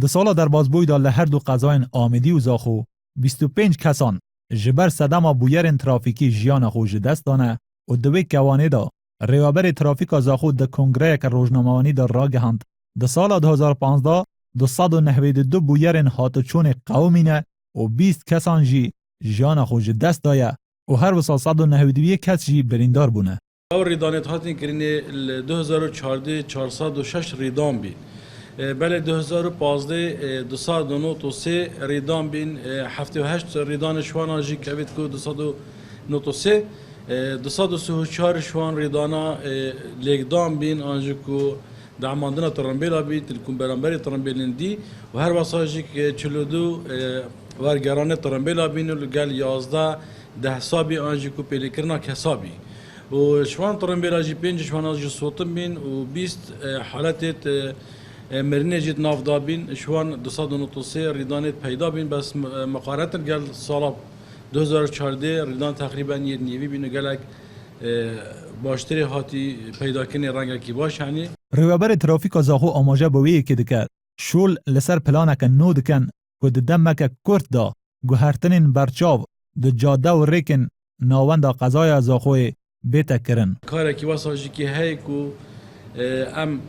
د سالا در بازبوی دا لهر دو قضاین آمدی و زاخو 25 کسان جبر صدما بویرن ترافیکی جیان خو دست دانه و دوی کوانه دا ریوابر ترافیک زاخو د کنگره که روزنامه‌وانی دا را گهاند. د سال 2015 292 بویرن هاتچون قومینه و 20 کسان جی جیان خو دست دایه و هر وسال 191 کس جی بریندار بونه. اور ریدانت هاتین کرینه 2014 406 ریدان بی. بله 2015 293 ریدان بین 78 ریدان شوان آجی کوید کو 293 234 شوان ریدانا لیگدان بین آنجی کو دعماندنا ترنبیلا بی تلکون برانبری ترنبیلین دی و هر واساجی که 42 ورگرانه ترنبیلا بین و گل 11 ده حسابی آنجی کو پیلیکرنا حسابی و شوان ترنبیلا جی 5 شوان آجی صوتم بین و 20 حالت مرنه جد نافدا بین شوان 293 ریدانت پیدا بین بس مقارنت گل سال 2014 ریدان تقریبا یه نیوی بین و گلک باشتری هاتی پیدا کنی رنگ کی باش یعنی ریوابر ترافیک زاخو آماجه بویه که دکه شول لسر پلانک نو دکن که دمک کرد دا گوهرتنین برچاو د جاده و ریکن ناوند قضای زاخوی بیتا کرن. کار کی واساجی که هی کو ام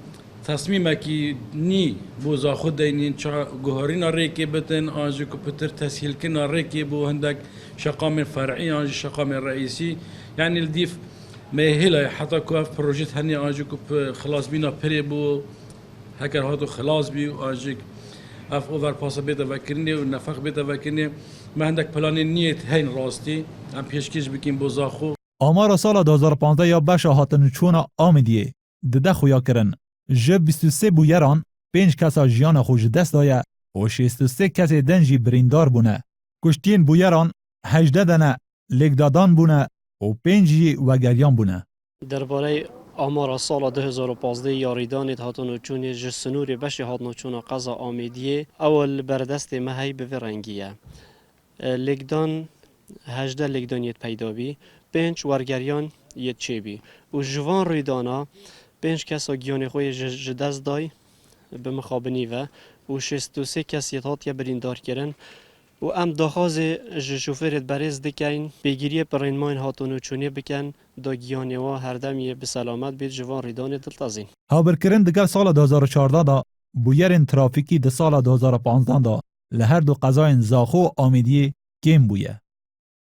تصمیم کی نی بوزا خود دینین چا گوهرین ریکی بتن آنجا کو پتر تسهیل کن ریکی بو هندک شقام فرعی آنجا شقام رئیسی یعنی الدیف مهلا حتی کو اف پروژه هنی آنجا کو خلاص بینا پری بو هکر هاتو خلاص بی آنجا اف اوور پاس بیت وکرنی و نفق بیت وکرنی ما هندک پلان نیت هین راستی ام پیشکش بکیم بوزا خو آمار سال 2015 یا بش هاتن چون آمدیه دده خویا کرن جب 23 بویران 5 کسا جیان خوش دست دایه و 63 کس دنجی بریندار بونه. کشتین بویران 18 دنه لگدادان بونه و 5 وگریان بونه. درباره آمار سال 2015 یاریدان هاتون چون جسنور بش هاتون چون قضا آمیدیه اول بردست مهی به رنگیه. لگدان 18 لگدانیت پیدا بی 5 ورگریان یت چه بی و جوان ریدانا 5 کس گیان خوی جدست دای به مخابنی و 63 کس یتات یا بریندار کردن و ام داخاز شوفرت برز دکین بگیری پرینمان هاتونو چونه بکن دا گیانی و هر دمی به سلامت بید جوان ریدان دلتازین. هاورکرین دگر سال 2014 دا بویرین ترافیکی ده سال 2015 دا لهر دو قضاین زاخو آمیدی کم بویه.